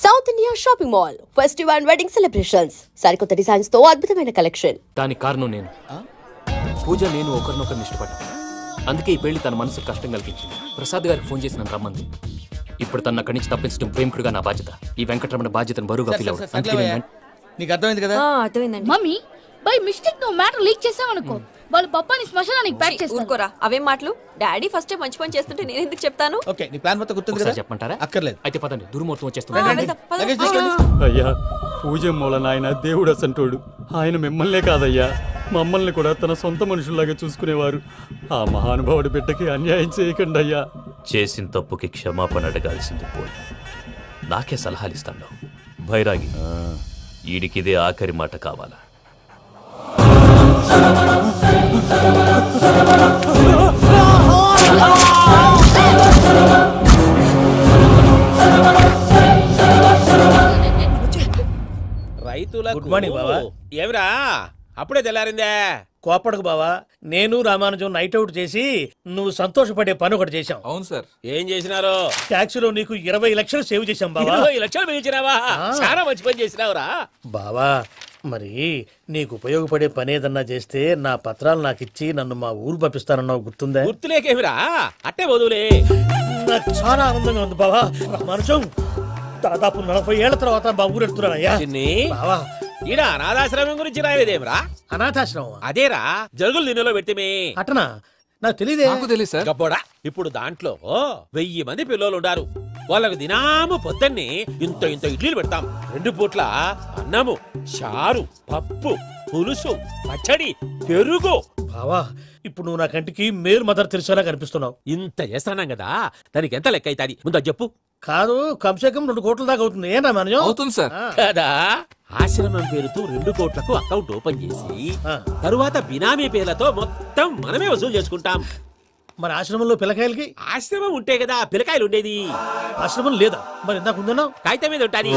South India shopping mall festival and wedding celebrations సరికొత్త designs తో అద్భుతమైన కలెక్షన్. దానికి కారణం నేను. పూజ నేను ఒకరినొకరిని ఇష్టపడ్డా. అందుకే ఈ పెళ్లి తన మనసుకు కష్టం కలిగించింది. ప్రసాద్ గారికి ఫోన్ చేసి నన్ను రమ్మంది. ఇప్పుడు తన అక్కడి నుంచి తప్పించడం ప్రేమికుడిగా నా బాధ్యత. ఈ వెంకటరమణ బాధ్యతను బరువుగా ఫీల్ అవ్వదు. నీకు అర్థమైంది కదా? అర్థమైందండి. మమ్మీ బై మిస్టేక్ నువ్వు మ్యాటర్ లీక్ చేసావనుకో, వాళ్ళు పప్పాని శ్మశానానికి ప్యాక్ చేస్తారు. ఊరుకోరా, అవేం మాటలు. డాడీ ఫస్ట్ టైం మంచి పని చేస్తుంటే నేను ఎందుకు చెప్తాను? ఓకే, నీ ప్లాన్ మొత్తం గుర్తుంది కదా? చెప్పమంటారా? అక్కర్లేదు. అయితే పదండి, దుర్మూర్తం వచ్చేస్తుంది. అయ్యా, పూజ మూలన ఆయన దేవుడు అసంటోడు. ఆయన మిమ్మల్నే కాదయ్యా, మమ్మల్ని కూడా తన సొంత మనుషుల్లాగా చూసుకునేవారు. ఆ మహానుభావుడి బిడ్డకి అన్యాయం చేయకండి అయ్యా. చేసిన తప్పుకి క్షమాపణ అడగాల్సింది పోయి నాకే సలహాలు ఇస్తాడు భైరాగి. ఈడికిదే ఆఖరి మాట కావాలా? రైతుల గుడ్ మార్నింగ్ బావా. ఏమిరా అప్పుడే తెల్లారిందే? కోపడకు బావా, నేను రామానుజం నైట్ అవుట్ చేసి నువ్వు సంతోషపడే పని ఒకటి చేశాం. అవును సార్. ఏం చేసినారు? ట్యాక్సీలో నీకు 20 లక్షలు సేవ్ చేశాం బావా. 20 లక్షలు మిగిల్చినావా? చాలా మంచి పని చేసినావురా బావా. మరి నీకు ఉపయోగపడే పని ఏదన్నా చేస్తే నా పత్రాలు నాకు ఇచ్చి నన్ను మా ఊరు పంపిస్తానన్నావు, గుర్తుందా? గుర్తులేకేమిరా, అట్టే వదులే. నాకు చాలా ఆనందంగా ఉంది బావా. రామానుజం దాదాపు 40 ఏళ్ల తర్వాత మా ఊరు ఎడుతున్నానయ్యా. బావా, ఈడ అనాథాశ్రమం గురించి రాయలేదేమిరా? అనాథాశ్రమం అదేరా, జరుగులు దీనిలో పెట్టిమే. అటనా? నాకు తెలియదే. నాకు తెలియదు సార్. గబ్బోడా, ఇప్పుడు దాంట్లో 1000 మంది పిల్లలు ఉండారు. వాళ్ళకు దినాము పొద్దున్నే ఇంత ఇంత ఇడ్లీలు పెడతాం. 2 పూట్ల అన్నము, చారు, పప్పు, పులుసు, పచ్చడి, పెరుగు. బావా, ఇప్పుడు నువ్వు నా కంటికి మేలు మదర్ తెరిసేలా కనిపిస్తున్నావు. ఇంత చేస్తున్నాం కదా, దానికి ఎంత లెక్క అవుతుంది ముందు చెప్పు. కాదు, కమ్సే కమ్ 2 కోట్ల దాకా అవుతుంది. ఏనా మనం? అవుతుంది సార్. కదా, ఆశ్రమం పేరుతో 2 కోట్లకు అకౌంట్ ఓపెన్ చేసి తరువాత బినామీ పేర్లతో మొత్తం మనమే వసూలు చేసుకుంటాం. మరి ఆశ్రమంలో పిల్లకాయలకి? ఆశ్రమం ఉంటే కదా పిల్లకాయలు ఉండేది. ఆశ్రమం లేదా? మరి ఇందాక ఉందన్నావు. కాగితం మీద ఉంటాది.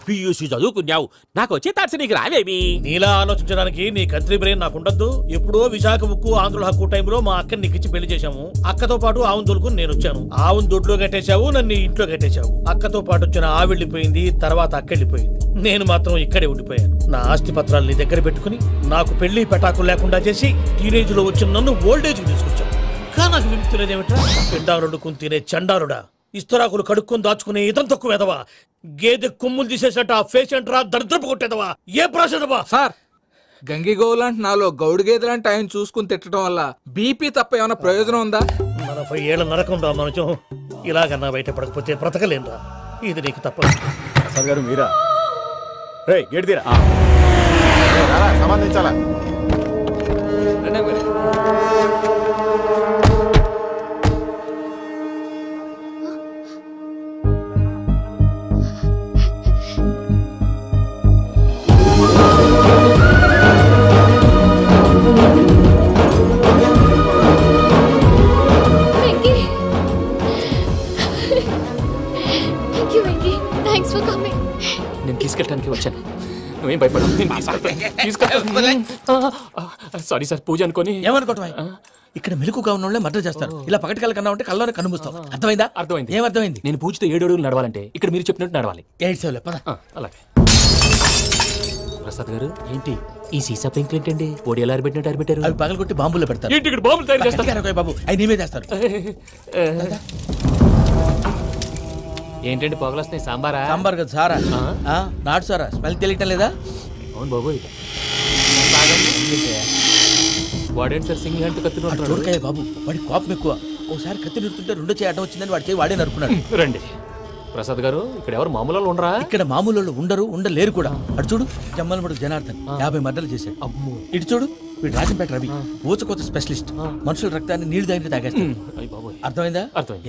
పియూసీ చదువుకున్నావు, నాకు వచ్చే తాట్స్ నీకు రావేమి? నీలా ఆలోచించడానికి నీ కంట్రీ బ్రెయిన్ నాకు ఉండద్దు. ఎప్పుడో విశాఖ ఉక్కు ఆంధ్రుల హక్కు టైంలో మా అక్కని నీకు ఇచ్చి పెళ్లి చేశాము. అక్కతో పాటు ఆవును దొడుకుని నేను వచ్చాను. ఆవును దొడ్లో కట్టేశావు, నన్ను ఇంట్లో కట్టేశావు. అక్కతో పాటు వచ్చిన ఆవు వెళ్ళిపోయింది, తర్వాత అక్క వెళ్ళిపోయింది. నేను మాత్రం ఇక్కడే ఉండిపోయాను. నా ఆస్తి పత్రాలు నీ దగ్గర పెట్టుకుని నాకు పెళ్లి పెటాకులు లేకుండా చేసి టీనేజ్ లో వచ్చిన నన్ను ఓల్డేజ్ కి తీసుకొచ్చావు. కానీ నాకు విముక్తులేదేమిట్రా? పిండారుడుకుని తినే చండారుడా, ఇస్తరాకులు కడుక్కొని దాచుకునే ఇతం తక్కువ ఎదవా, గేదె కొమ్ములు తీసేసట ఆ పేషెంట్ రా దరిద్రపు కొట్టేదవా, ఏ ప్రాసెదవా? సార్, గంగిగోవులాంటి నాలో గౌడు గేదెలాంటి ఆయన చూసుకుని తిట్టడం వల్ల బీపీ తప్ప ఏమైనా ప్రయోజనం ఉందా? 40 ఏళ్ల నరకం రా మనచం. ఇలాగన్నా బయటపడకపోతే బ్రతకలేనురా. ఇది నీకు తప్పదు. ప్రసాద్ గారు మీరా? రే గేట్ తీరా. సంబంధించాలా? నేను తీసుకెళ్ళడానికి వచ్చాను, నువ్వేం భయపడవు. సారీ సార్, పూజ అనుకోని. ఏమనుకోవటం? ఇక్కడ మెలకుగా ఉన్న వాళ్ళే మర్డర్ చేస్తారు. ఇలా పగటి కళ్ళ కన్నా ఉంటే కళ్ళలోనే కనుమూస్తావు. అర్థమైందా? అర్థమైంది. ఏమర్థమైంది? నేను పూజతో 7 అడుగులు నడవాలంటే ఇక్కడ మీరు చెప్పినట్టు నడవాలి. 8 పద. అలాగే. ప్రసాద్ గారు, ఏంటి ఈ సీసా పెంకులు ఏంటండి? పొడి ఎలా అరబెట్టినట్టు అరబెట్టారు? అవి పగలగొట్టి బాంబులో పెడతారు. ఏంటి ఇక్కడ బాంబులు తయారు చేస్తారు? బాబు, అవి నీవే చేస్తారు. ఏంటండి పొగలు వస్తున్నాయి? సాంబారా? సాంబార్ కదా సారా. నాటు సారా. స్మెల్ తెలియటం లేదా? అవును బాబు. వాడేంటి సార్ సింగిల్ హ్యాండ్ కత్తి చూడకాయ బాబు, వాడి కోపం ఎక్కువ. ఓసారి కత్తి నిరుతుంటే 2 చేయి అడ్డం వచ్చిందని వాడి చేయి వాడే నరుకున్నాడు. రండి ప్రసాద్ గారు, ఇక్కడ ఎవరు మామూలు వాళ్ళు ఉండరా? ఇక్కడ మామూలు వాళ్ళు ఉండరు, ఉండలేరు కూడా. అటు చూడు, జమ్మలమడు జనార్దన్ 50 మర్డర్లు చేశాడు. ఇటు చూడు, వీడు రాజంపేట రవి, ఊచకోత స్పెషలిస్ట్. మనుషుల రక్తాన్ని నీళ్లు దగ్గర తాగేస్తాడు. అర్థమైందా?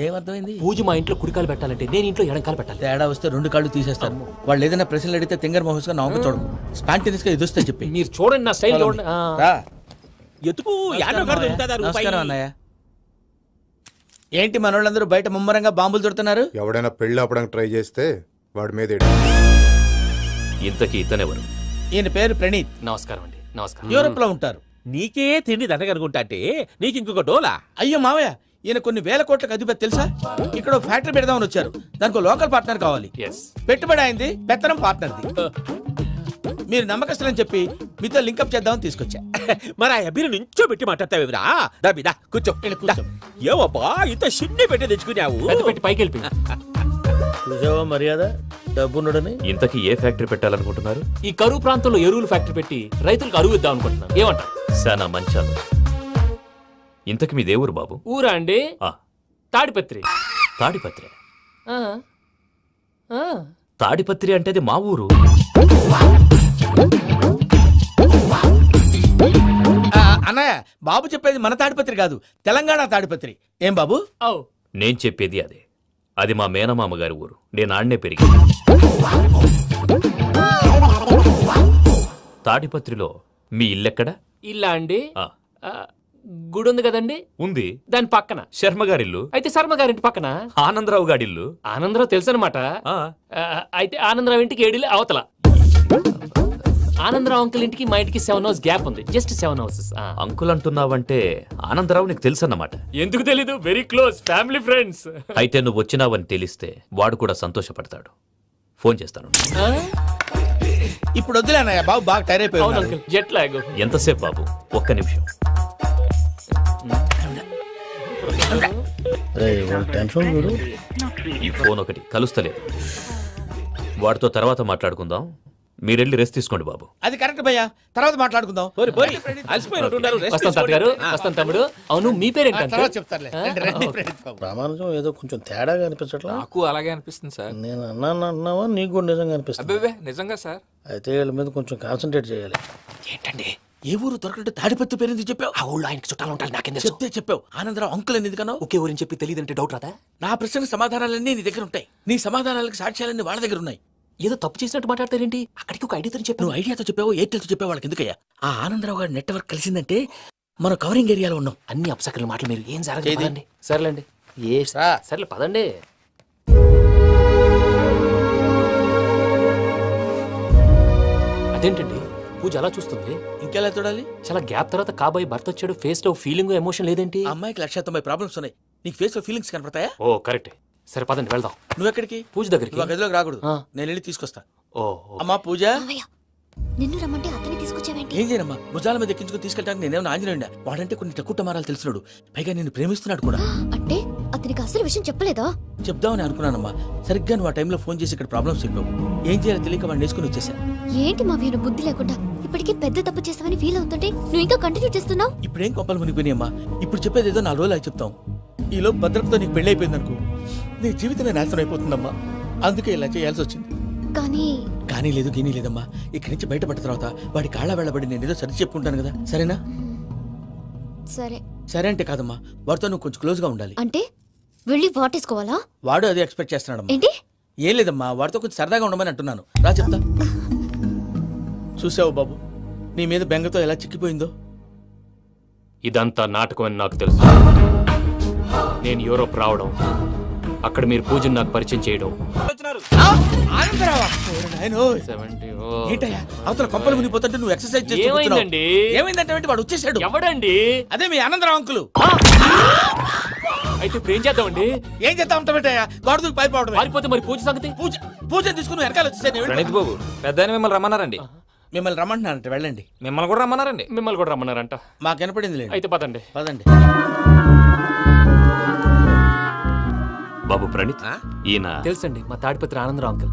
ఏమర్థమైంది? పూజ మా ఇంట్లో కుడికాలు పెట్టాలంటే నేను ఇంట్లో ఎడంకాలు పెట్టాలి. తేడా వస్తే 2 కాళ్ళు తీసేస్తారు. వాళ్ళు ఏదైనా ప్రశ్నలు అడిగితే తింగర్ మహోస్ గా నవ్వు చూడకు. స్పాంటేనియస్ గా ఎదుస్తా చెప్పి. మీరు చూడండి నా స్టైల్. నమస్కారం అన్నయ్య. ఏంటి మనోళ్ళందరూ బయట ముమ్మరంగా బాంబులు దొరుకుతున్నారు? ఎవడైనా పెళ్లి ఆపడానికి ట్రై చేస్తే వాడి మీద. ఇంతకీ ఇతనెవరు? ఈయన పేరు ప్రణీత్. నమస్కారం అండి. నమస్కారం. యూరోప్ లో ఉంటారు. నీకే తిండి దండగనుకుంటా అంటే నీకు ఇంకొక డోలా? అయ్యో మావయ్య, ఈయన కొన్ని వేల కోట్లకు అధిపతి తెలుసా? ఇక్కడ ఫ్యాక్టరీ పెడదామని వచ్చారు. దానికి లోకల్ పార్ట్నర్ కావాలి. పెట్టుబడి అయింది, పెత్తనం పార్ట్నర్ది. మీరు నమ్మకస్తులని చెప్పి మీతో లింకప్ చేద్దామని తీసుకొచ్చా. మరి ఆ అబ్బిని నుంచో పెట్టి మాట్లాడతావేమిరా? దాబిదా కూర్చో. ఏవబ్బా ఇంత సిడ్ని పెట్టి తెచ్చుకున్నావు? పెట్టి పైకి వెళ్ళి చూసావా మర్యాద డబ్బున్నడని. ఇంతకీ ఏ ఫ్యాక్టరీ పెట్టాలనుకుంటున్నారు? ఈ కరువు ప్రాంతంలో ఎరువులు ఫ్యాక్టరీ పెట్టి రైతులకు అరువు ఇద్దాం అనుకుంటున్నాను. ఏమంటారు? శానా మంచాలు. ఇంతకి మీ దేవురు బాబు? ఊరా అండి? తాడిపత్రి. తాడిపత్రి? తాడిపత్రి అంటే అది మా ఊరు. అన్నయ్య బాబు చెప్పేది మన తాడిపత్రి కాదు, తెలంగాణ తాడిపత్రి. ఏం బాబు? నేను చెప్పేది అదే. అది మా మేనమామ గారి ఊరు. నేను ఆడనే పెరిగి. తాడిపత్రిలో మీ ఇల్లెక్కడ? ఇల్లా అండి? గుడి ఉంది కదండి? ఉంది. దాని పక్కన శర్మ గారిల్లు. అయితే శర్మ గారింటి పక్కన ఆనందరావు గారిల్లు. ఆనందరావు తెలుసు అనమాట. అయితే ఆనందరావు ఇంటికి 7 అవతల. ఆనందరావు అంకుల్ ఇంటికి మా ఇంటికి 7 hours గ్యాప్ ఉంది. Just 7 hours. అంకుల్ అంటున్నావంటే ఆనందరావు నీకు తెలుసు అన్నమాట. ఎందుకు తెలీదు? Very close family friends. అయితే నువ్వు వచ్చినావని తెలిస్తే వాడు కూడా సంతోషపడతాడు. ఫోన్ చేస్తాను. ఇప్పుడు వద్దులే అన్నయ్య, బాబు బాగా టైర్ అయిపోయాడు. Jet lag. ఎంతసేపు బాబు? ఒక్క నిమిషం. ఈ ఫోన్ ఒకటి కలుస్తలేదు. వాడితో తర్వాత మాట్లాడుకుందాం. మీరెళ్ళి రెస్ట్ తీసుకోండి బాబు. అది కరెక్ట్ భయ్యా, తర్వాత మాట్లాడుకుందాం. వస్తాం తాత గారు, వస్తాం తమ్ముడు. అవును మీ పేరేంటి? రామానుజం ఏదో కొంచెం తేడాగా అనిపించట్లా? నాకు అలాగే అనిపిస్తుంది సార్. నేను అన్నావా నీకు కూడా నిజంగా అనిపిస్తుంది? అబ్బే నిజంగా సార్. అయితే వీళ్ళ మీద కొంచెం కాన్సన్ట్రేట్ చేయాలి. ఏంటండి ఏ ఊరు దొరకట్టు తాడిపత్రి పేరు ఎందుకు చెప్పావు? ఆ ఊళ్ళో ఆయనకి చుట్టాలు ఉంటారు. నాకేం చెప్తే చెప్పావు. ఆనందరావు అంకుల్ అని ఎందుకన్నావు? ఒకే ఊరిని చెప్పి తెలియదంటే డౌట్ రాదా? నా ప్రశ్నకు సమాధానాలన్నీ నీ దగ్గర ఉంటాయి. నీ సమాధానాలకు సాక్ష్యాలన్నీ వాళ్ళ దగ్గర ఉన్నాయి. ఏదో తప్పు చేసినట్టు మాట్లాడతారేంటి? అక్కడికి ఒక ఐడియాతో చెప్పావు. నువ్వు ఐడియాతో చెప్పావు, ఎయిర్టెల్తో చెప్పావు. వాళ్ళకి ఎందుకయ్యా? ఆ ఆనందరావు గారి నెట్వర్క్ కలిసిందంటే మనం కవరింగ్ ఏరియాలో ఉన్నాం. అన్ని అప్సకర్ల మాటలు మీరు ఏం జరగదండి. సర్లేండి. సర్లే పదండి. అదేంటండి పూజ అలా చూస్తుంది? ఇంకెలా చూడాలి? చాలా గ్యాప్ తర్వాత కాబోయే భర్త వచ్చాడు. ఫేస్ లో ఫీలింగ్ ఎమోషన్ లేదేంటి? అమ్మాయికి 190 ప్రాబ్లమ్స్ ఉన్నాయి. నీకు ఫేస్ లో ఫీలింగ్స్ కనపడతాయా? ఓ కరెక్ట్. సరే పదండి వెళ్దాం. నువ్వెక్కడికి? పూజ దగ్గరికి. నువ్వు గదిలోకి రాకూడదు, నేను వెళ్ళి తీసుకొస్తా. ఓ అమ్మా పూజ, నిన్ను రమ్మంటే అతన్ని తీసుకొచ్చావేంటి? ఏం చేయనమ్మా, భుజాల మీద ఎక్కించుకుని తీసుకెళ్ళడానికి నేనేమో ఆంజనేయుడా? వాడంటే కొన్ని తక్కువ టమారాలు తెలిసినాడు, పైగా నేను ప్రేమిస్తున్నాడు కూడా. అంటే అతనికి అసలు విషయం చెప్పలేదా? చెప్దామని అనుకున్నానమ్మా. సరిగ్గా నువ్వు ఆ టైంలో ఫోన్ చేసి ఇక్కడ ప్రాబ్లమ్స్ చెప్పావు. ఏం చేయాలో తెలియక వాడిని వేసుకుని వచ్చేసా. ఏంటి మా వీరు బుద్ధి లేకుండా ఇప్పటికీ పెద్ద తప్పు చేసావని ఫీల్ అవుతుంటే నువ్వు ఇంకా కంటిన్యూ చేస్తున్నావు? ఇప్పుడేం కొంపలు మునిగిపోయినాయమ్మా. ఇప్పుడు చెప్పేది ఏదో 4 రోజులు చెప్తాం. ఈలో భద్రతతో నీకు పెళ్లి అయిపోయింది అనుకో, నీ జీవితమే నాశనం అయిపోతుందమ్మా. అందుకే ఇలా చేయాల్సి వచ్చింది. కానీ లేదు గీనీ లేదమ్మా. ఇక్కడి నుంచి బయటపడ్డ తర్వాత వాడి కాళ్ళ వెళ్ళబడి నేను ఏదో సరి చెప్పుకుంటాను కదా, సరేనా? సరే అంటే కాదమ్మా, వాడితో నువ్వు కొంచెం క్లోజ్ గా ఉండాలి. అంటే వెళ్ళి వాటేసుకోవాలా? వాడు అదే ఎక్స్పెక్ట్ చేస్తున్నాడమ్మా. ఏంటి? ఏం లేదమ్మా, వాడితో కొంచెం సరదాగా ఉండమని అంటున్నాను. రా చెప్తా. చూసావు బాబు, నీ మీద బెంగతో ఎలా చిక్కిపోయిందో. ఇదంతా నాటకం అని నాకు తెలుసు. నేను యూరోప్ రావడం, అక్కడ మీరు పూజను నాకు పరిచయం చేయడం. అవతల కొంపలు మునిగిపోతుంటే నువ్వు ఎక్సర్సైజ్ ఏమైందండి? ఏమైందంటే వాడు వచ్చేసాడు. ఎవడండి? అదే మీ ఆనందరావు అంకులు. అయితే ఇప్పుడు ఏం చేద్దామండి? ఏం చేద్దాం ఉంటావేటయ్యా? గొడవకు పైపోవడం. పారిపోతే మరి పూజ సంగతి? పూజ తీసుకుని వెనకాల వచ్చేసాను. ప్రణీత్ బాబు, పెద్ద మిమ్మల్ని రమ్మన్నారండి. మిమ్మల్ని రమ్మంటున్నారంట, వెళ్ళండి. మిమ్మల్ని కూడా రమ్మన్నారండి. మిమ్మల్ని కూడా రమ్మన్నారంట. మాకు వినపడింది. అయితే పదండి. బాబు ప్రణీత్, ఈయన తెలుసండి, మా తాడిపత్రి ఆనందరావు అంకుల్.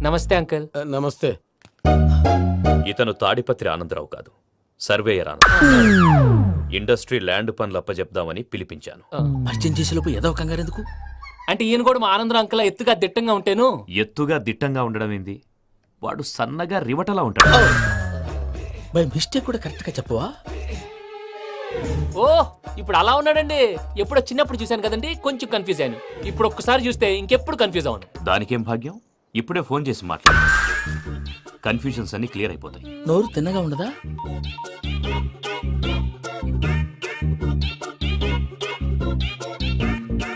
నమస్తే అంకుల్. నమస్తే. ఇతను తాడిపత్రి ఆనందరావు కాదు, సర్వేయర్ ఆనందరావు. ఇండస్ట్రీ ల్యాండ్ పనులు అప్పచెప్దామని పిలిపించాను. పరిచయం చేసేలోపు ఏదో కంగారు ఎందుకు? అంటే ఈయన కూడా మా ఆనందరావు అంకుల్ ఎత్తుగా దిట్టంగా ఉంటాను. ఎత్తుగా దిట్టంగా ఉండడం ఏంది? వాడు సన్నగా రివటలా ఉంటాడు. బై మిస్టేక్ కూడా కరెక్ట్ గా చెప్పవా? ఓ ఇప్పుడు అలా ఉన్నాడండి. ఎప్పుడో చిన్నప్పుడు చూశాను కదండి, కొంచెం కన్ఫ్యూజ్ అయ్యాను. ఇప్పుడు ఒక్కసారి చూస్తే ఇంకెప్పుడు కన్ఫ్యూజ్ అవ్వను. దానికేం భాగ్యం, ఇప్పుడే ఫోన్ చేసి మాట్లాడు. కన్ఫ్యూజన్స్ అన్ని క్లియర్ అయిపోతాయి. నోరు తిన్నగా ఉండదా?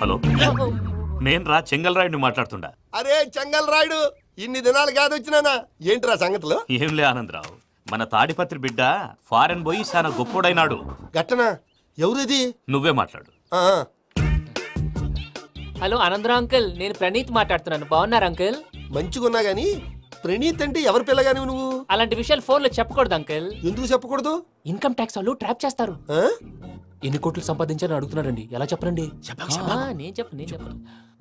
హలో, నేను రా చెంగల్ రాయుడిని మాట్లాడుతుండా. అరే చెంగల్ రాయుడు, ఇన్ని దినాలు కాదు వచ్చినానా? ఏంట్రా సంగతులు? ఏంలే ఆనందరావు, మన తాడిపత్రి బిడ్డ ఫారెన్ పోయి చాలా గొప్పోడైనాడు. గట్టనా? ఎవరిది? నువ్వే మాట్లాడు. హలో ఆనందరావు అంకుల్, నేను ప్రణీత్ మాట్లాడుతున్నాను. బాగున్నారు అంకుల్? మంచిగున్నా గాని ప్రణీత్ అంటే ఎవరి పిల్లగాని నువ్వు? అలాంటి విషయాలు ఫోన్ లో చెప్పకూడదు అంకుల్. ఎందుకు చెప్పకూడదు? ఇన్కమ్ ట్యాక్స్ వాళ్ళు ట్రాప్ చేస్తారు. ఎన్ని కోట్లు సంపాదించాలని అడుగుతున్నారండి, ఎలా చెప్పరండి? నేను చెప్పను.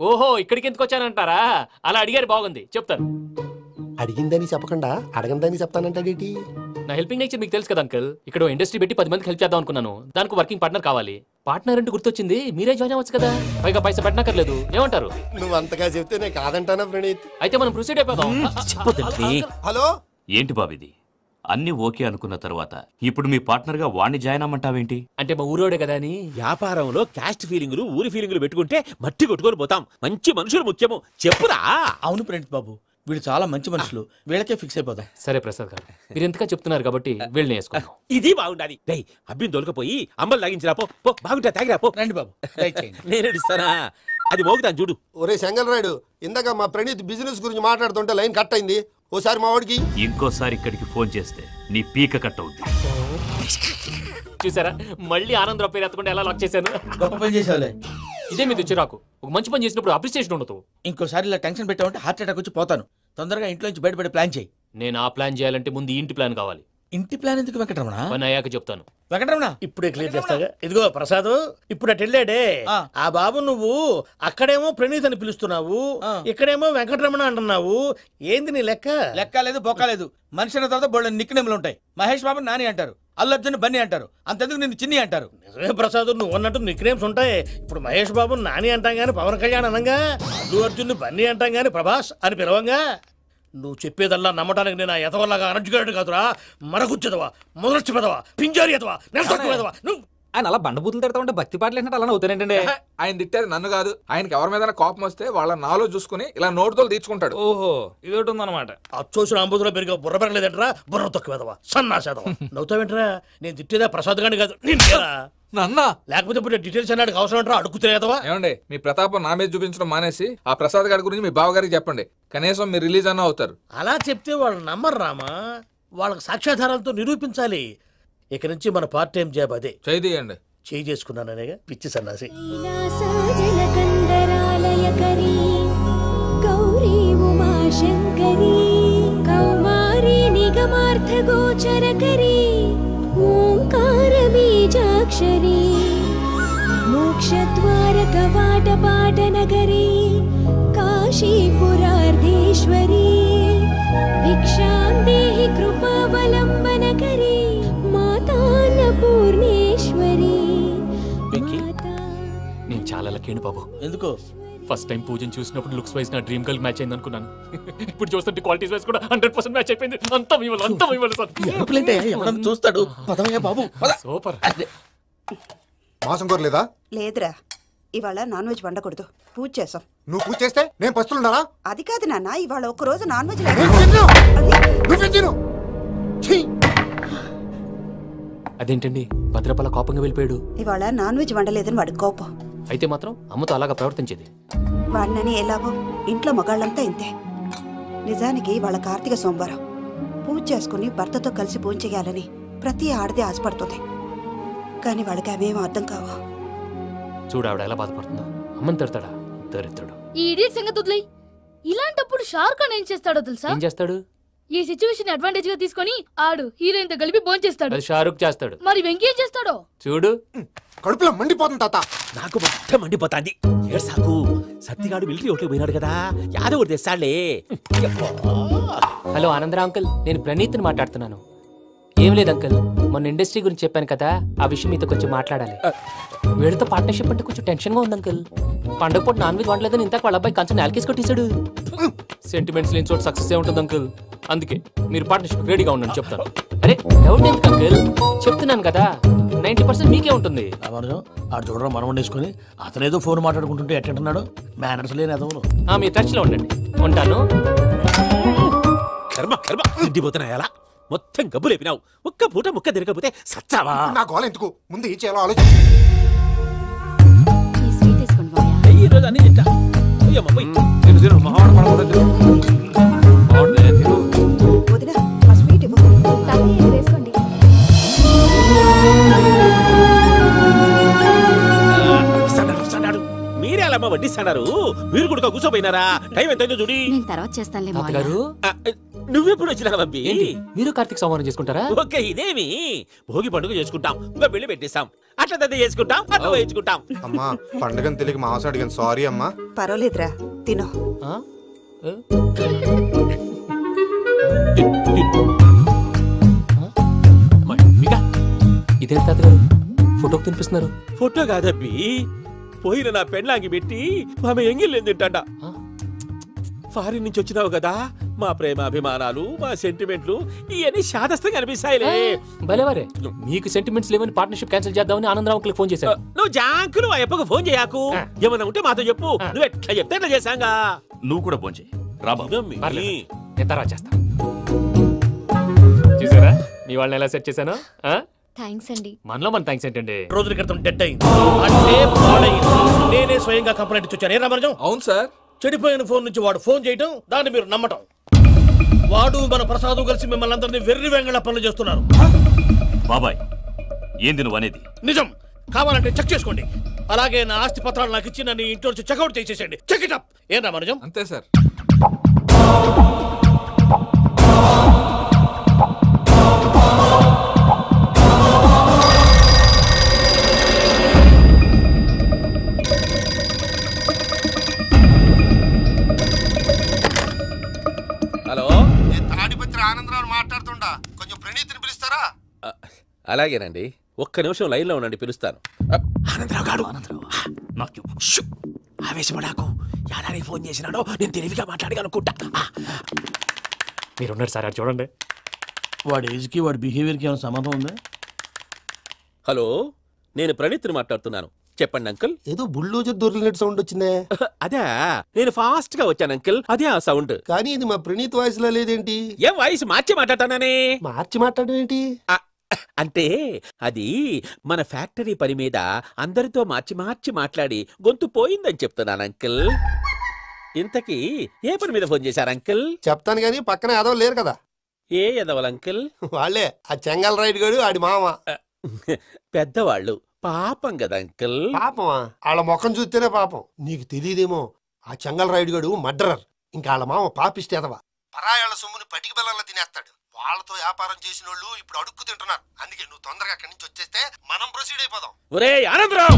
ఓహో, ఇక్కడికి ఎందుకు వచ్చానంటారా? అలా అడిగారు, బాగుంది, చెప్తాను. అడిగిందని చెప్పకుండా అడగందని చెప్తానంటాడేటి? నా హెల్పింగ్ నేచర్ మీకు తెలుసు కదా అంకుల్. ఇక్కడ ఇండస్ట్రీ పెట్టి 10 మందికి హెల్ప్ చేద్దాం అనుకున్నాను. దానికి వర్కింగ్ పార్ట్నర్ కావాలి. పార్ట్నర్ అంటే గుర్తొచ్చింది, మీరే జాయిన్ అవ్వచ్చు కదా, పైగా పైసా పెట్టనక్కర్లేదు. ఏమంటారు? నువ్వు అంతగా చెప్తే నేను కాదంటానా ప్రణీత్? అయితే మనం ప్రొసీడ్ అయిపోదాం. హలో, ఏంటి బాబిది? అన్ని ఓకే అనుకున్న తర్వాత ఇప్పుడు మీ పార్ట్నర్ గా వాణ్ణి జాయిన్ అమ్మంటావేంటి? అంటే మా ఊరోడే కదా అని. వ్యాపారంలో క్యాస్ట్ ఫీలింగులు, ఊరి ఫీలింగులు పెట్టుకుంటే మట్టి కొట్టుకొని పోతాం. మంచి మనుషులు ముఖ్యము. చెప్పురా. అవును ప్రణీత్ బాబు, వీళ్ళు చాలా మంచి మనుషులు, వీళ్ళకే ఫిక్స్ అయిపోదాం. సరే ప్రసాద్ గారు, మీరు ఎంతగా చెప్తున్నారు కాబట్టి వీళ్ళని వేసుకుందాం. ఇది బాగుండాలి. డై అబ్బిని దొలకపోయి అమ్మలు లాగించిరా పో. బాగుంటా, తాగిరా పో. రండి బాబు, నేను ఇస్తానా? అది మోగుతాను చూడు. ఒరే చెంగల్ రాయుడు, ఇందాక మా ప్రణీత్ బిజినెస్ గురించి మాట్లాడుతుంటే లైన్ కట్ అయింది. ఓసారి మా వాడికి ఇంకోసారి ఇక్కడికి ఫోన్ చేస్తే నీ పీక కట్ అవుద్ది. చూసారా, మళ్ళీ ఆనందరావు పేరు ఎత్తకుండా ఎలా లాక్ చేశాను. గొప్ప పని చేసావులే. ఇదే మీద చిరాకు. ఒక మంచి పని చేసినప్పుడు అప్రిసియేషన్ ఉండదు. ఇంకోసారి ఇలా టెన్షన్ పెట్టామంటే హార్ట్ అటాక్ వచ్చి పోతాను. తొందరగా ఇంట్లో నుంచి బయటపడే ప్లాన్ చేయి. నేను ఆ ప్లాన్ చేయాలంటే ముందు ఇంటి ప్లాన్ కావాలి. ఇంటి ప్లాన్ ఎందుకు వెంకటరమణ? పని అయ్యాక చెప్తాను. వెంకటరమణ ఇప్పుడే క్లియర్ చేస్తాగా. ఇదిగో ప్రసాద్, ఇప్పుడు అటు వెళ్ళాడే ఆ బాబు, నువ్వు అక్కడేమో ప్రణీత్ అని పిలుస్తున్నావు, ఇక్కడేమో వెంకటరమణ అంటున్నావు. ఏంది నీ లెక్క? లెక్క లేదు, బొక్క లేదు. మనిషి అన్న తర్వాత బోళ్ళ నిక్నెములు ఉంటాయి. మహేష్ బాబు నాని అంటారు, అల్లు అర్జున్ బన్నీ అంటారు, అంతెందుకు నిన్ను చిన్ని అంటారు. నిజమే ప్రసాద్, నువ్వు అన్నట్టు నిక్నేమ్స్ ఉంటాయి. ఇప్పుడు మహేష్ బాబు నాని అంటాం గాని పవన్ కళ్యాణ్ అనంగా, అల్లు అర్జున్ బన్నీ అంటాం గాని ప్రభాస్ అని పిలవంగా. నువ్వు చెప్పేదల్లా నమ్మటానికి నేను ఆ ఎతవల్లాగా అనర్జుగాడు కాదురా. మరగుచ్చదవా, మొదలచ్చి పెదవా, పింజారి ఎదవా, నెలసొక్కుదవా. నువ్వు ఆయన అలా బండబూతులు తిడతా ఉంటే భక్తి పాటలు ఏంటంటే అలా అవుతానంటే. ఆయన తిట్టేది నన్ను కాదు, ఆయనకి ఎవరి మీద కోపం వస్తే వాళ్ళ నాలో చూసుకుని ఇలా నోటుతో తీర్చుకుంటాడు. ఓహో, ఇదొకటి ఉందన్నమాట. అచ్చోసిన అంబుధులో పెరిగే బుర్ర పెరగలేదంటరా, బుర్ర తొక్కువేదవా, సన్నాసేదవా. నవ్వుతావేంట్రా? నేను తిట్టేదా ప్రసాద్ గాని కాదు, నన్నా. లేకపోతే ఇప్పుడు డీటెయిల్స్ అన్నాడు అవసరం అంటారా? అడుగుతాయేదవా? ఏమండి, మీ ప్రతాపం నా మీద చూపించడం మానేసి ఆ ప్రసాద్ గారి గురించి మీ బావగారికి చెప్పండి. కనీసం మీరు రిలీజ్ అన్న అవుతారు. అలా చెప్తే వాళ్ళు నమ్మరు రామా. వాళ్ళకి సాక్ష్యాధారాలతో నిరూపించాలి. ఇక నుంచి మన పార్ట్ టైం జాబ్ అదే. చేయండి. చేయి చేసుకున్నాననేగా పిచ్చి సన్నాసి. గౌరీ ఉమాశంకరీ కౌమారీ నిగమార్థ గోచరకరీ ఓంకార బీజాక్షరీ మోక్షద్వార కవాట పాటనగరీ కాశీపురార్ధేశ్వరీ భిక్షాం దేహి కృపావలంబనకరీ మాతాన్నపూర్ణేశ్వరీ. నేను చాలా లక్కీని బాబు. ఎందుకో? ఫస్ట్ టైం పూజను చూసినప్పుడు లుక్స్ వైజ్ నా డ్రీమ్ గర్ల్ మ్యాచ్ అయింది అనుకున్నాను. ఇప్పుడు చూస్తుంటే క్వాలిటీస్ వైజ్ కూడా 100% మ్యాచ్ అయిపోయింది. అంతా ఇవ్వాలి సార్. చూస్తాడు బాబు. సూపర్. మాసం కోరలేదా? లేదురా, ఇవాళ నాన్ వెజ్ వండకూడదు, పూజ చేసాం. నువ్వు పూజ చేస్తే నేను పస్తులున్నానా? అది కాదు నాన్న, ఇవాళ ఒక్క రోజు నాన్ వెజ్ అదేంటండి, భద్రపల కోపంగా వెళ్ళిపోయాడు. ఇవాళ నాన్ వెజ్ వండలేదని వాడి కోపం. అయితే మాత్రం అమ్మతో అలాగా ప్రవర్తించేది. వాడినని ఎలాగో ఇంట్లో మగాళ్ళంతా ఇంతే. నిజానికి వాళ్ళ కార్తీక సోమవారం పూజ చేసుకుని భర్తతో కలిసి పూజ చేయాలని ప్రతి ఆడది ఆశపడుతుంది. కానీ వాళ్ళకి అవేం అర్థం కావు. చూడు ఆవిడ ఎలా బాధపడుతుందో. అమ్మని తిడతాడా దరిద్రుడు. ఈ ఇడియట్ సంగతి వదిలేయ్. ఇలాంటప్పుడు షారుఖ్ ఖాన్ ఏం చేస్తాడో తెలుసా? ఏం చేస్తాడు? ఈ సిచ్యువేషన్ అడ్వాంటేజ్ గా తీసుకొని ఆడు హీరోయిన్ తో కలిపి బోన్ చేస్తాడు. అది షారుఖ్ చేస్తాడు. మరి వెంకీ ఏం చేస్తాడో చూడు. కడుపులో మండిపోతుంది తాత. నాకు మొత్తం మండిపోతాంది. ఏడ్సాకు, సత్తిగాడు మిలిటరీ ఓట్లకు పోయినాడు కదా, యాదవ్ తెస్తాడులే. హలో ఆనందరావు అంకుల్, నేను ప్రణీత్ని మాట్లాడుతున్నాను. ఏం లేదు అంకుల్, మొన్న ఇండస్ట్రీ గురించి చెప్పాను కదా, ఆ విషయం మీతో కొంచెం మాట్లాడాలి. వీడితో పార్ట్నర్షిప్ అంటే కొంచెం టెన్షన్ గా ఉంది అంకుల్. పండుగ పూట నాన్ వెజ్ వండలేదని ఇంతకు వాళ్ళ అబ్బాయి కంచెం నాలుకేసి కొట్టేశాడు. సెంటిమెంట్స్ లేని చోట సక్సెస్ ఏ ఉంటుంది అంకుల్. అందుకే మీరు పార్ట్నర్షిప్ రెడీగా ఉండండి చెప్తాను. అరే డౌట్ ఎందుకు అంకుల్, చెప్తున్నాను కదా 90% మీకే ఉంటుంది. ఆడు చూడడం మనం వండేసుకుని అతనేదో ఫోన్ మాట్లాడుకుంటుంటే ఎట్టంటున్నాడు. మేనర్స్ లేని అదవులు. మీ టచ్ లో ఉండండి. ఉంటాను. కర్మ కర్మ తిండిపోతున్నాయి. అలా మొత్తం గబ్బు లేపినావు. ఒక్క పూట ముక్క తిరగకపోతే సచ్చావా? నా గోల ఎందుకు, ముందు ఏం చేయాలో ఆలోచించు. ఈ రోజు అన్ని తింటా. మీరే అలా వడ్డిస్తాడు చేస్తున్నారు? మీరు కూడా కూర్చోపోయినారా? టైం ఎంతైందో చూడి. నేను తర్వాత చేస్తానులే మావయ్య. నువ్వెప్పుడు వచ్చినా బంబి? మీరు కార్తీక్ సంహారం చేసుకుంటారా? ఓకే, ఇదేమి భోగి పండుగ చేసుకుంటాం, ఇంకా పెళ్లి పెట్టేస్తాం, అట్లా దద్ద చేసుకుంటాం, అట్లా వేయించుకుంటాం. అమ్మా పండుగని తెలియక మాంసం అడిగాను, సారీ అమ్మా. పర్వాలేదురా, తినో. ఇదేం తాతగారు ఫోటోకి తినిపిస్తున్నారు? ఫోటో కాదబ్బి, పోయిన నా పెళ్ళాంగి పెట్టి ఆమె ఎంగిల్లేం తింటాడ. ఫారిన్ నుంచి వచ్చినావు కదా, మా ప్రేమ అభిమానాలు, మా సెంటిమెంట్లు ఇవన్నీ శాదస్తంగా అనిపిస్తాయిలే. భలేవారే, మీకు సెంటిమెంట్స్ లేవని పార్ట్నర్షిప్ క్యాన్సిల్ చేద్దామని ఆనందరావుకి ఫోన్ చేశాను. నువ్వు జాంకులు ఆ ఎప్పకు ఫోన్ చేయకు, ఏమన్నా ఉంటే మాతో చెప్పు. నువ్వు ఎట్లా చెప్తే ఎట్లా చేశాంగా. నువ్వు కూడా ఫోన్ చేయి రాబా. నేను తర్వాత చేస్తా. చూసారా మీ వాళ్ళని ఎలా సెట్ చేశాను? థ్యాంక్స్ అండి. మనలో మన థ్యాంక్స్ ఏంటండి? రోజుల క్రితం డెడ్ అయింది అంటే పాడైంది. నేనే స్వయంగా కంప్లైంట్ ఇచ్చాను. ఏ రామరాజం? అవును సార్. చెడిపోయిన ఫోన్ నుంచి వాడు ఫోన్ చేయటం, దాన్ని మీరు నమ్మటం. వాడు మన ప్రసాదు కలిసి మిమ్మల్ని అందరినీ వెర్రి వెంగళ పనులు చేస్తున్నారు. బాబాయ్ ఏంది నువ్వు అనేది? నిజం. కావాలంటే చెక్ చేసుకోండి. అలాగే నా ఆస్తి పత్రాలు నాకు ఇచ్చి నన్ను ఇంట్లో నుంచి చెక్అౌట్ చేసేసండి. Check it up. ఏం రామరాజం? అంతే సార్. హలో, నేను తాడిపత్రి ఆనందరావు మాట్లాడుతుండా, కొంచెం ప్రణీతిని పిలుస్తారా? అలాగేనండి, ఒక్క నిమిషం లైన్ లో ఉండండి, పిలుస్తాను. ఆనందరావు గాడు, ఆవేశపడాకు. యాదానికి ఫోన్ చేసినాడో నేను తెలివిగా మాట్లాడగలనుకుంటా. మీరున్నారు సార్, చూడండి. వాడి ఏజ్కి వాడి బిహేవియర్కి ఏమైనా సంబంధం ఉందా? హలో, నేను ప్రణీత్ని మాట్లాడుతున్నాను. చెప్పండి అంకుల్. ఏదో బుల్డోజర్ దొరికినట్టు సౌండ్ వచ్చిందే. అదే, నేను ఫాస్ట్ గా వచ్చాను అంకుల్, అదే ఆ సౌండ్. కానీ ఇది మా ప్రణీత్ వాయిస్ లో లేదేంటి? ఏం వాయిస్ మార్చి మాట్లాడతానని? మార్చి మాట్లాడడం ఏంటి అంటే అది మన ఫ్యాక్టరీ పని మీద అందరితో మార్చి మార్చి మాట్లాడి గొంతు పోయిందని చెప్తున్నాను అంకుల్. ఇంతకీ ఏ పని మీద ఫోన్ చేశారు అంకుల్? చెప్తాను గానీ పక్కన ఎదవ లేరు కదా. ఏ ఎదవలు అంకుల్? వాళ్ళే ఆ చెంగల్ రైడ్ గడు ఆడి మామ. పెద్దవాళ్ళు, పాపం కదా అంకుల్. పాపమా? వాళ్ళ ముఖం చూస్తేనే పాపం. నీకు తెలియదేమో, ఆ చెంగల్ రైడ్ గడు మర్డరర్. ఇంకా వాళ్ళ మామ పాపిస్తే ఎదవ. పరాయాళ్ళ సొమ్ముని పటికి బెల్లంలో తినేస్తాడు. వాళ్ళతో వ్యాపారం చేసిన వాళ్ళు ఇప్పుడు అడుక్కు తింటున్నారు. అందుకే నువ్వు తొందరగా అక్కడి నుంచి వచ్చేస్తే మనం ప్రొసీడ్ అయిపోదాం. ఒరే ఆనందరావు!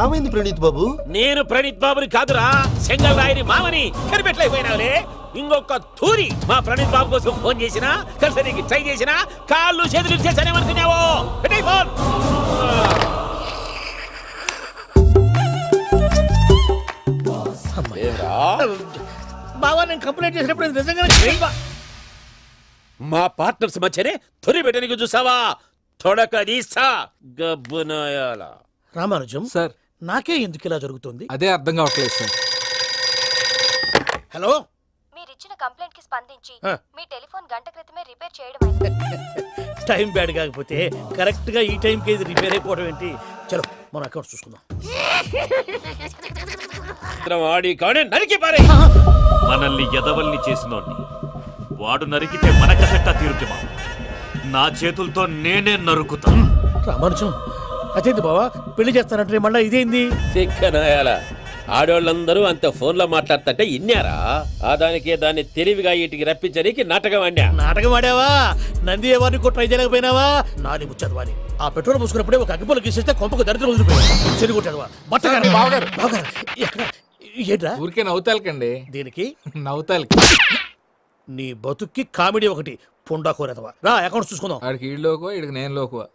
ఏమైంది ప్రణీత్ బాబు? నేను ప్రణీత్ బాబుని కాదురా, సెంగల్ రాయని మామని. కనిపెట్టలేకపోయినావులే. ఇంకొక తూరి మా ప్రణీత్ బాబు కోసం ఫోన్ చేసినా, కలిసి ట్రై చేసినా, కాళ్ళు చేతులు చేశానేమనుకున్నావో. పెట్టే ఫోన్. బావా, నేను కంప్లైంట్ చేసినప్పుడు నిజంగా మా పార్ట్నర్స్ మధ్యనే తొలి పెట్టడానికి చూసావా? తొడక తీస్తా గబ్బునాయాల. రామానుజం సార్, నాకే ఎందుకు ఇలా జరుగుతుంది? అదే అర్థం కావట్లేదు సార్. హలో, మీరిచ్చిన కంప్లైంట్ కి స్పందించి మీ టెలిఫోన్ గంట క్రితమే రిపేర్ చేయడం అయింది. టైం బ్యాడ్ కాకపోతే కరెక్ట్ గా ఈ టైం కి ఇది రిపేర్ అయిపోవడం ఏంటి? చలో మన అకౌంట్ చూసుకుందాం. మనల్ని ఎదవల్ని చేసినోడ్ని వాడు నరికితే మనకసెట్టా తీరుతుమా? నా చేతులతో నేనే నరుకుతా. రామానుజం, అదేంది బావా, పెళ్లి చేస్తానంటే మళ్ళా ఇదేంది? చిక్కనాయాల. ఆడోళ్ళందరూ అంత ఫోన్ లో మాట్లాడుతుంటే ఇన్నారా? దానికే దాన్ని తెలివిగా వీటికి రప్పించడానికి నాటకం ఆడా. నాటకం ఆడావా? నంది ఎవరిని కూడా ట్రై చేయలేకపోయినావా? నాని ముచ్చదు వాని. ఆ పెట్రోల్ పూసుకున్నప్పుడే ఒక అగ్గిపుల్ల గీసేస్తే కొంపకు దరిద్రం వదిలిపోయాడు. చెరి కొట్టేదవా? బట్టగారు బావగారు ఎక్కడ? ఏంట్రా ఊరికే నవ్వుతాలకండి. దీనికి నవ్వుతాలకి. నీ బతుక్కి కామెడీ ఒకటి. పుండా కోరేదవా? రా అకౌంట్స్ చూసుకుందాం. ఆడికి ఈడు లోకువా, ఈడికి నేను లోకువా.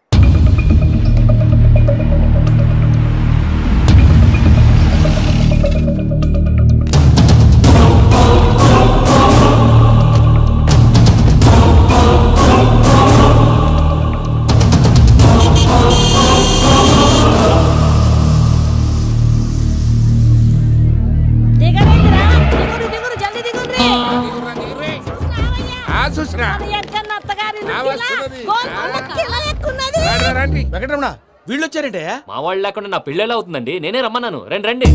వెంకటరమణ, వీళ్ళు వచ్చారంటే? మా వాళ్ళు లేకుండా నా పెళ్ళి ఎలా అవుతుందండి? నేనే రమ్మన్నాను. రండి రండి.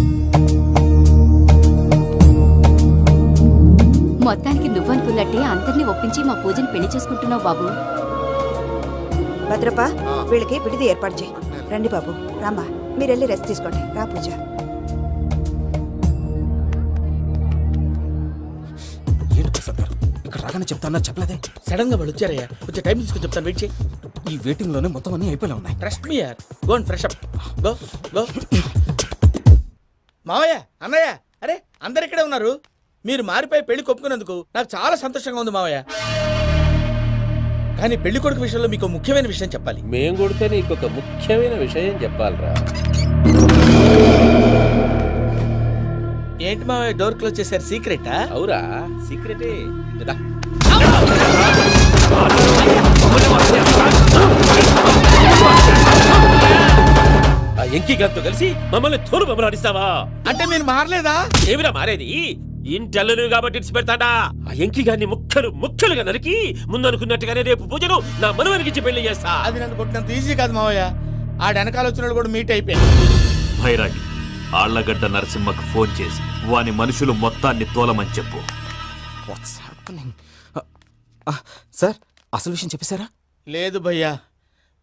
మొత్తానికి నువ్వనుకున్నట్టే అందరినీ ఒప్పించి మా పూజని పెళ్లి చేసుకుంటున్నావు బాబు. భద్రప్ప, వీళ్ళకి విడిది ఏర్పాటు చేయి. రండి బాబు, రామ్మా, మీరెళ్ళి రెస్ట్ తీసుకోండి. రా పూజ. త్వరగానే చెప్తాను చెప్పలేదే. సడన్ గా వాళ్ళు వచ్చారయ్యా, కొంచెం టైం తీసుకుని చెప్తాను, వెయిట్ చేయి. ఈ వెయిటింగ్ లోనే మొత్తం అన్ని అయిపోయినా ఉన్నాయి. ట్రస్ట్ మీ యార్, go and fresh up. Go go. మావయ్య, అన్నయ్య, అరే అందరు ఇక్కడే ఉన్నారు. మీరు మారిపోయి పెళ్లి కొప్పుకున్నందుకు నాకు చాలా సంతోషంగా ఉంది మావయ్య. కానీ పెళ్లి కొడుకు విషయంలో మీకు ముఖ్యమైన విషయం చెప్పాలి. మేం కొడితే నీకు ఒక ముఖ్యమైన విషయం చెప్పాలిరా. ఏంటి మావయ్య డోర్ క్లోజ్ చేశారు? సీక్రెటా? అవురా, సీక్రెటే కదా. ఆ ఎంకి గారితో కలిసి మమ్మల్ని తోలు బొమ్మలాడిస్తావా? అంటే మీరు మారలేదా? ఏమిరా మారేది? ఇంటల్లు కాబట్టి ఇడిచి పెడతాడా? ఆ ఎంకి గారిని ముక్కలు ముక్కలుగా నరికి ముందనుకున్నట్టుగానే రేపు పూజను నా మనవనికిచ్చి పెళ్లి చేస్తా. అది నన్ను కొట్టినంత ఈజీ కాదు మావయ్య. ఆ వెనకాల వచ్చిన కూడా మీట్ అయిపోయాడు. భైరాగి ఆళ్లగడ్డ నరసింహకు ఫోన్ చేసి వాని మనుషులు మొత్తాన్ని తోలమని చెప్పు. సార్ అసలు విషయం చెప్పేశారా? లేదు భయ్యా,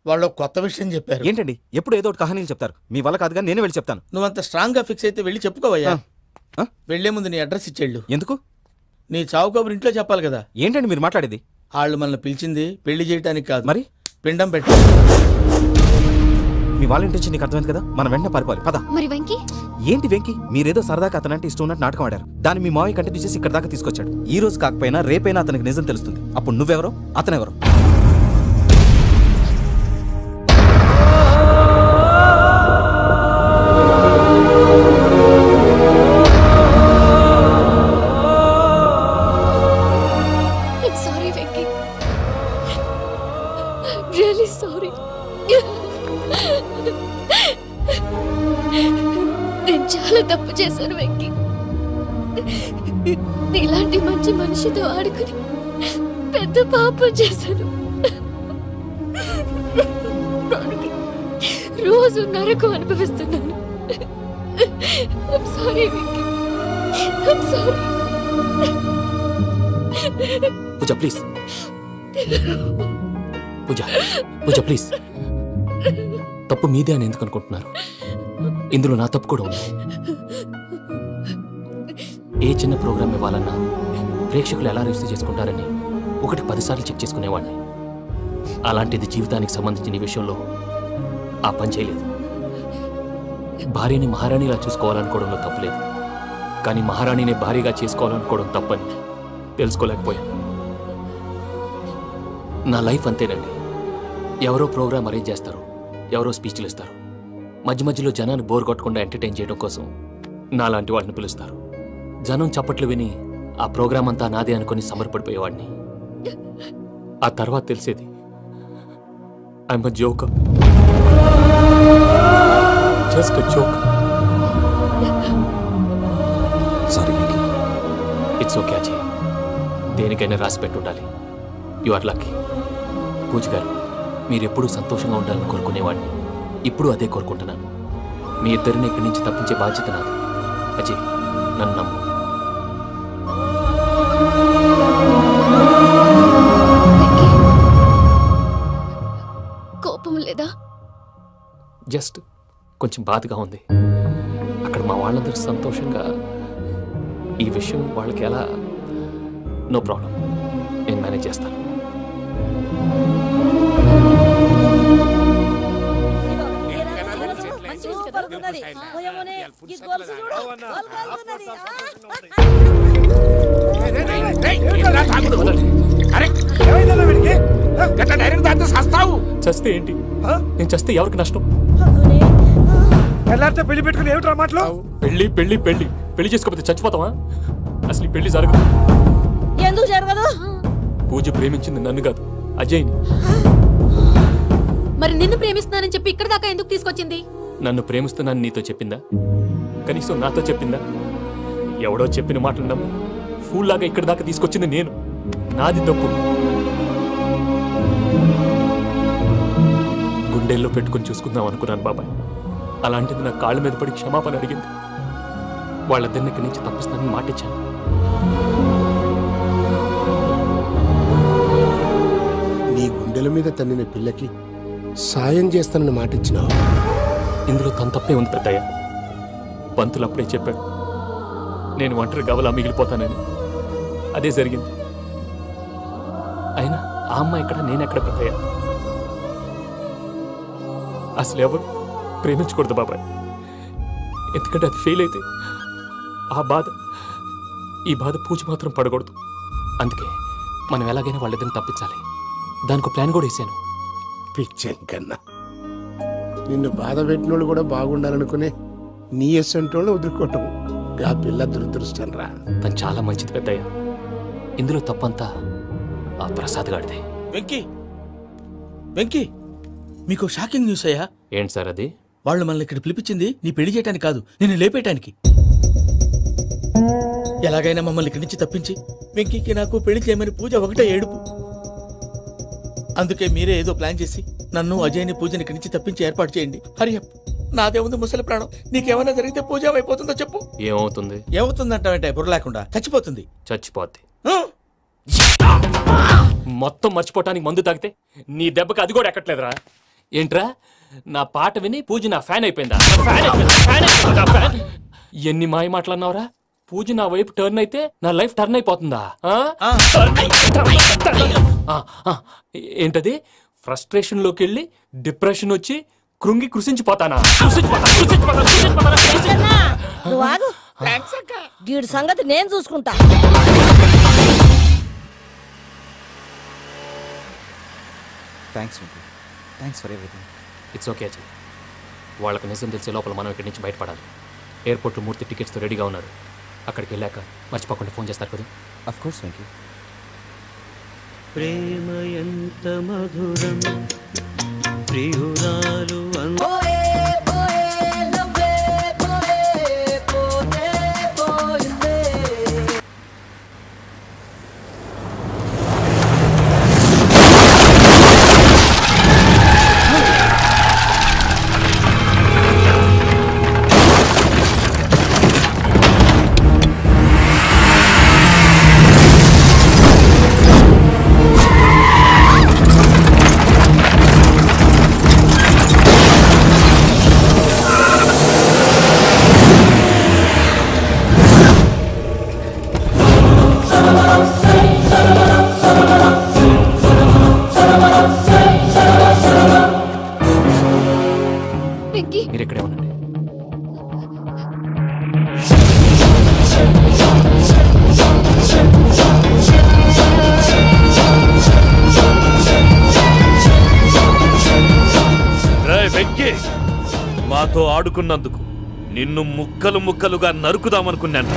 వాళ్ళు కొత్త విషయం చెప్పారు. ఏంటండి ఎప్పుడు ఏదో ఒకటి కహానీలు చెప్తారు. మీ వల్ల కాదుగా, నేనే వెళ్ళి చెప్తాను. నువ్వంత స్ట్రాంగ్ గా ఫిక్స్ అయితే వెళ్ళి చెప్పుకోవయ్యా. వెళ్లే ముందు నీ అడ్రస్ ఇచ్చేళ్ళు. ఎందుకు? నీ చావు కబురు ఇంట్లో చెప్పాలి కదా. ఏంటండి మీరు మాట్లాడేది? వాళ్ళు మనల్ని పిలిచింది పెళ్లి చేయడానికి కాదు, మరి పిండం పెట్టి. మీ వాళ్ళ ఇంటి నీకు అర్థమైంది కదా, మనం వెంటనే పారిపోవాలి. పద. మరి వెంకీ? ఏంటి వెంకీ? మీరేదో సరదాగా అతనంటే ఇష్టం ఉన్నట్టు నాటకం ఆడారు. దాన్ని మీ మావయ్య కంటిన్యూ చేసి ఇక్కడ దాకా తీసుకొచ్చాడు. ఈ రోజు కాకపోయినా రేపైనా అతనికి నిజం తెలుస్తుంది. అప్పుడు నువ్వెవరో అతనెవరో. Sorry Venky, really sorry. నేను చాలా తప్పు చేశాను వెంకీ. నీలాంటి మంచి మనిషితో ఆడుకుని పెద్ద పాపం చేశాను. రోజు నరకం అనుభవిస్తున్నాను. I'm sorry Venky, I'm sorry. Pooja please, Pooja Pooja please. తప్పు మీదే అని ఎందుకు అనుకుంటున్నారు? ఇందులో నా తప్పు కూడా ఉంది. ఏ చిన్న ప్రోగ్రామ్ ఇవ్వాలన్నా ప్రేక్షకులు ఎలా రిసీవ్ చేసుకుంటారని 1-10 సార్లు చెక్ చేసుకునేవాడిని. అలాంటిది జీవితానికి సంబంధించిన ఈ విషయంలో ఆ పని చేయలేదు. భార్యని మహారాణిలా చూసుకోవాలనుకోవడంలో తప్పులేదు, కానీ మహారాణిని భార్యగా చేసుకోవాలనుకోవడం తప్పని తెలుసుకోలేకపోయాను. నా లైఫ్ అంతేనండి. ఎవరో ప్రోగ్రామ్ అరేంజ్ చేస్తారు, ఎవరో స్పీచ్లు ఇస్తారు, మధ్య మధ్యలో జనాన్ని బోర్ కొట్టకుండా ఎంటర్టైన్ చేయడం కోసం నాలాంటి వాళ్ళని పిలుస్తారు. జనం చప్పట్లు విని ఆ ప్రోగ్రామ్ అంతా నాదే అనుకుని సమర్పడిపోయేవాడిని. ఆ తర్వాత తెలిసేది I'm a joker, just a joker. Sorry Venky. It's okay Ajay, దేనికైనా రాసి పెట్టుండాలి. You are lucky. పూజ గారు, మీరెప్పుడూ సంతోషంగా ఉండాలని కోరుకునేవాడిని. ఇప్పుడు అదే కోరుకుంటున్నాను. మీ ఇద్దరిని ఇక్కడి నుంచి తప్పించే బాధ్యత నాది. అజయ్, నన్ను నమ్ము. కోపం లేదా? జస్ట్ కొంచెం బాధగా ఉంది. అక్కడ మా వాళ్ళందరూ సంతోషంగా, ఈ విషయం వాళ్ళకి ఎలా? నో ప్రాబ్లం, నేను మేనేజ్ చేస్తాను. చస్తే ఏంటి? నేను చస్తే ఎవరికి నష్టం? పెళ్లి పెట్టుకుని ఏమిట్రా మాటలు? పెళ్లి పెళ్లి పెళ్లి పెళ్లి చేసుకోకపోతే చచ్చిపోతావా? అసలు ఈ పెళ్లి జరగదు. ఎందుకు జరగదు? పూజ ప్రేమించింది నన్ను కాదు, అజయ్ని. మరి నిన్ను ప్రేమిస్తున్నానని చెప్పి ఇక్కడ దాకా ఎందుకు తీసుకొచ్చింది? నన్ను ప్రేమిస్తున్నాను నీతో చెప్పిందా? కనీసం నాతో చెప్పిందా? ఎవడో చెప్పిన మాటలు నమ్ము ఫూల్ లాగా ఇక్కడ దాకా తీసుకొచ్చింది నేను. నాది తప్పు. గుండెల్లో పెట్టుకుని చూసుకుందాం అనుకున్నాను బాబాయ్. అలాంటిది నా కాళ్ళ మీద పడి క్షమాపణ అడిగింది. వాళ్ళిద్దరిని ఇక్కడి నుంచి తప్పిస్తానని మాటిచ్చాను. నీ గుండెల మీద తన్నిన పిల్లకి సాయం చేస్తానని మాటిచ్చినావు. ఇందులో తన తప్పే ఉంది పెద్దయ్య. పంతులు అప్పుడే చెప్పాడు నేను ఒంటరి గవలా మిగిలిపోతానని. అదే జరిగింది. ఆ అమ్మాయి ఎక్కడ, నేనెక్కడ పెద్దయ్యా? అసలు ఎవరు ప్రేమించకూడదు బాబాయ్, ఎందుకంటే అది ఫెయిల్ అయితే ఈ బాధ పూజ మాత్రం పడకూడదు. అందుకే మనం ఎలాగైనా వాళ్ళిద్దరిని తప్పించాలి. దానికి ప్లాన్ కూడా వేసాను. పిచ్చెంకన్నా, నిన్ను బాధ పెట్టినోళ్ళు కూడా బాగుండాలనుకునే నీ ఎస్సంటోళ్ళు వదులుకోవటం ఆ పిల్ల దురదృష్టం రా. తను చాలా మంచిది పెద్దయ్య. ఇందులో తప్పంతా ఆ ప్రసాద్ గాడిదే. వెంకీ వెంకీ, మీకు షాకింగ్ న్యూస్ అయ్యా. ఏంటి సార్ అది? వాళ్ళు మనల్ని ఇక్కడ పిలిపించింది నీ పెళ్లి చేయడానికి కాదు, నిన్ను లేపేయటానికి. ఎలాగైనా మమ్మల్ని ఇక్కడి నుంచి తప్పించి వెంకీకి నాకు పెళ్లి చేయమని పూజ ఒకటే ఏడుపు. అందుకే మీరే ఏదో ప్లాన్ చేసి నన్ను అజయ్ని పూజని ఇక్కడి నుంచి తప్పించి ఏర్పాటు చేయండి. హరియప్, నాదే ఉంది ముసలి ప్రాణం. నీకేమైనా జరిగితే పూజ అయిపోతుందో చెప్పు. ఏమవుతుంది? ఏమవుతుందంటే బుర్ర లేకుండా చచ్చిపోతుంది. చచ్చిపోద్ది. మొత్తం మర్చిపోవటానికి మందు తాగితే నీ దెబ్బకి అది కూడా ఎక్కట్లేదురా. ఏంట్రా, నా పాట విని పూజ నా ఫ్యాన్ అయిపోయిందా? ఎన్ని మాయ మాటలన్నావురా? పూజ నా వైపు టర్న్ అయితే నా లైఫ్ టర్న్ అయిపోతుందా? ఏంటది? ఫ్రస్ట్రేషన్ లోకి వెళ్ళి డిప్రెషన్ వచ్చి కృంగి కృషించిపోతానా? వీడి సంగతి నేను చూసుకుంటా. Thanks for everything. It's okay Ajay. వాళ్ళకి నిజం తెలిసే లోపల మనం ఇక్కడి నుంచి బయటపడాలి. ఎయిర్పోర్ట్లో మూర్తి టికెట్స్తో రెడీగా ఉన్నారు. అక్కడికి వెళ్ళాక మర్చిపోకుండా ఫోన్ చేస్తారు కదా? Of course Venky. ప్రేమ ఎంత మధురం ప్రియురాలు మీరు ఇక్కడే ఉండండి. వెంకీ, మాతో ఆడుకున్నందుకు నిన్ను ముక్కలు ముక్కలుగా నరుకుదామనుకున్నాను.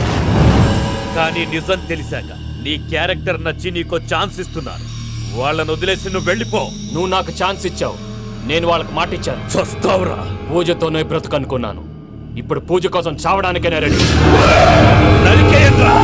కానీ నిజం తెలిసాక నీ క్యారెక్టర్ నచ్చి నీకో ఛాన్స్ ఇస్తున్నాను. వాళ్ళను వదిలేసి నువ్వు వెళ్ళిపో. నువ్వు నాకు ఛాన్స్ ఇచ్చావు, నేను వాళ్ళకి మాట ఇచ్చాను. చస్తావురా. పూజతోనే బ్రతుకనుకున్నాను. ఇప్పుడు పూజ కోసం చావడానికైనా రెడీ. నరికేయండ్రా.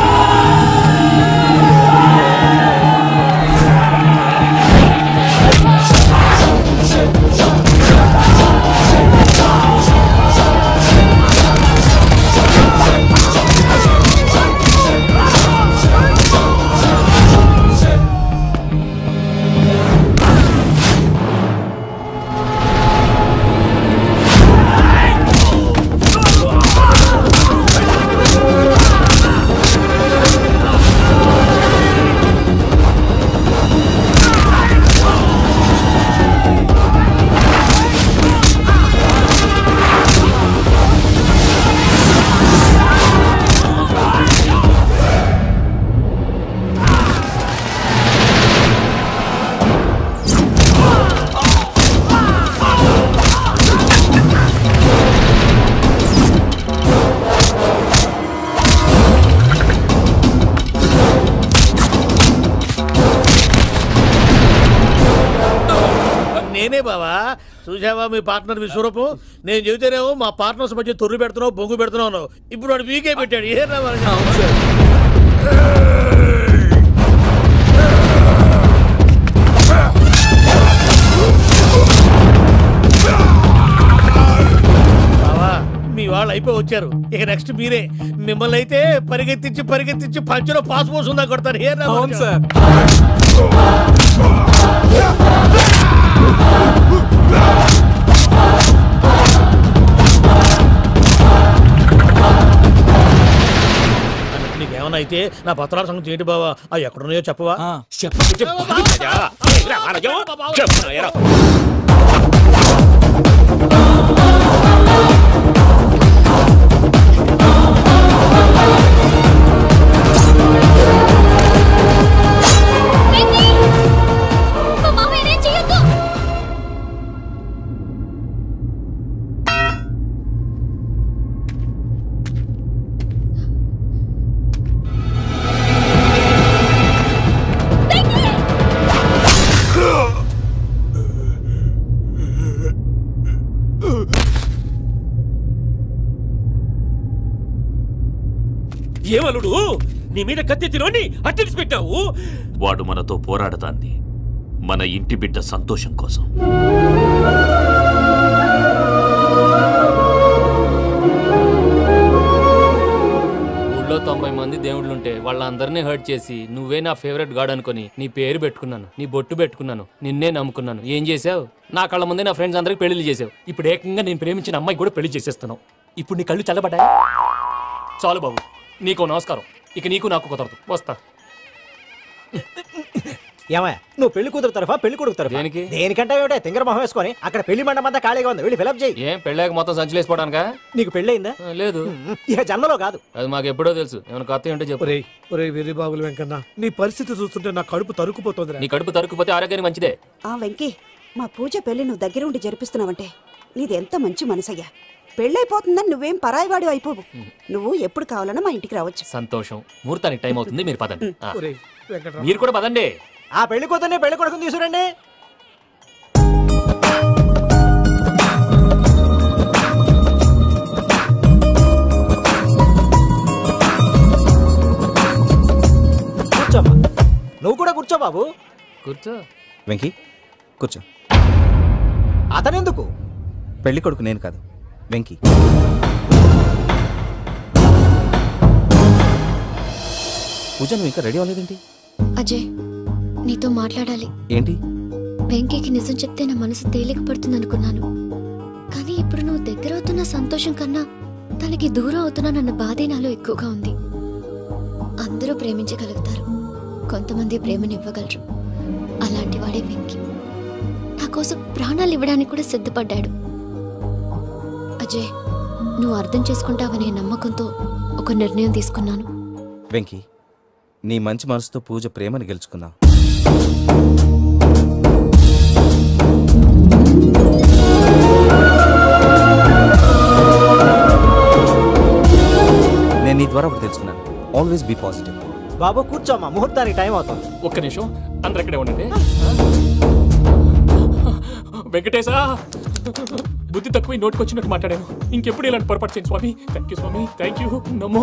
నేనే బావా. చూసావా మీ పార్ట్నర్ విశ్వరూపం? నేను చెబితేనేమో మా పార్ట్నర్స్ మధ్య తొర్రు పెడుతున్నావు, బొంగు పెడుతున్నావు. ఇప్పుడు వాడు వీకే పెట్టాడు. ఏ బావా, మీ వాళ్ళు అయిపోయి వచ్చారు. ఇక నెక్స్ట్ మీరే. మిమ్మల్ని అయితే పరిగెత్తించి పరిగెత్తించి పంచలో పాస్ పోసుందా కొడతారు. ఏ సార్. నీకేమన్నా అయితే నా పత్రాల సంగతి ఏంటి బావా? అవి ఎక్కడున్నాయో చెప్పవా? రామరాజు చెప్పురా ఎరా. ఏమలుడు నీ మీద కత్తెత్తినోని అట్టడిసి పెట్టావు. వాడు మనతో పోరాడతాన్ని మన ఇంటి బిడ్డ సంతోషం కోసం. ఊళ్ళో 90 మంది దేవుళ్ళుంటే వాళ్ళందరినీ హర్ట్ చేసి నువ్వే నా ఫేవరెట్ గాడ్ అనుకుని నీ పేరు పెట్టుకున్నాను, నీ బొట్టు పెట్టుకున్నాను, నిన్నే నమ్ముకున్నాను. ఏం చేసావు? నా కళ్ళ ముందే నా ఫ్రెండ్స్ అందరికి పెళ్లి చేసావు. ఇప్పుడు ఏకంగా నేను ప్రేమించిన అమ్మాయి కూడా పెళ్లి చేసేస్తున్నావు. ఇప్పుడు నీ కళ్ళు చల్లబడ్డాయి. చాలు బాబు, నీకు నమస్కారం. ఇక నీకు నాకు కుదరదు. వస్తా. ఏమయ్య నువ్వు పెళ్లి కూతురు తరఫా పెళ్లి కొడుకు తరఫా? దేనికి? దేనికంటే ఏమిటే తింగర మొహం వేసుకొని అక్కడ పెళ్లి మండపం అంతా ఖాళీగా ఉంది, వెళ్ళి ఫిలప్ చేయి. ఏం పెళ్ళాక మొత్తం సంచలేసిపోవడానికా? నీకు పెళ్ళయిందా? లేదు. ఇక జన్మలో కాదు. అది మాకు ఎప్పుడో తెలుసు. ఏమైనా కొత్త ఉంటే చెప్పు. వెర్రి బాబులు వెంకన్న, నీ పరిస్థితి చూస్తుంటే నా కడుపు తరుక్కుపోతుంది. నీ కడుపు తరుక్కుపోతే ఆరోగ్యానికి మంచిదే. ఆ వెంకీ, మా పూజ పెళ్లి నువ్వు దగ్గర ఉండి జరిపిస్తున్నావంటే నీది ఎంత మంచి మనసయ్యా. పెళ్ళైపోతుందని నువ్వేం పరాయివాడి అయిపోవు. నువ్వు ఎప్పుడు కావాలన్నా మా ఇంటికి రావచ్చు. సంతోషం. ముహూర్తానికి టైం అవుతుంది, మీరు పదండి. మీరు కూడా పదండి. ఆ పెళ్లి కూతుర్ని పెళ్లి కొడుకుని తీసుకురండి. కూర్చోమ్మా. నువ్వు కూడా కూర్చో బాబు. కూర్చో. వెంకీ కూర్చో. అతనెందుకు? పెళ్లి కొడుకు నేను కాదు, వెంకీ. పూజ నువ్వు ఇంకా రెడీ అవ్వలేదేంటి? అజయ్, నీతో మాట్లాడాలి. ఏంటి? వెంకీకి నిజం చెప్తే నా మనసు తేలిక పడుతుంది అనుకున్నాను. కానీ ఇప్పుడు నువ్వు దగ్గర అవుతున్న సంతోషం కన్నా తనకి దూరం అవుతున్నానన్న బాధే నాలో ఎక్కువగా ఉంది. అందరూ ప్రేమించగలుగుతారు, కొంతమంది ప్రేమనివ్వగలరు. అలాంటి వాడే వెంకీ. నా కోసం ప్రాణాలు ఇవ్వడానికి కూడా సిద్ధపడ్డాడు. అజయ్, నువ్వు అర్థం చేసుకుంటావనే నమ్మకంతో ఒక నిర్ణయం తీసుకున్నాను. వెంకీ, నీ మంచి మనసుతో పూజ ప్రేమని గెలుచుకుందాం. నేను నీ ద్వారా ఒకటి తెలుసుకున్నాను. Always be positive. బాబు కూర్చోమ్మా, ముహూర్తానికి టైం అవుతుంది. ఒక్క నిమిషం, అందరు ఇక్కడే ఉండండి. వెంకటేశా, బుద్ధి తక్కువ నోటికి వచ్చినట్టు మాట్లాడాను. ఇంకెప్పుడు ఇలాంటి పొరపాటు చేయండి స్వామి. థ్యాంక్ యూ స్వామి, థ్యాంక్ యూ. నమో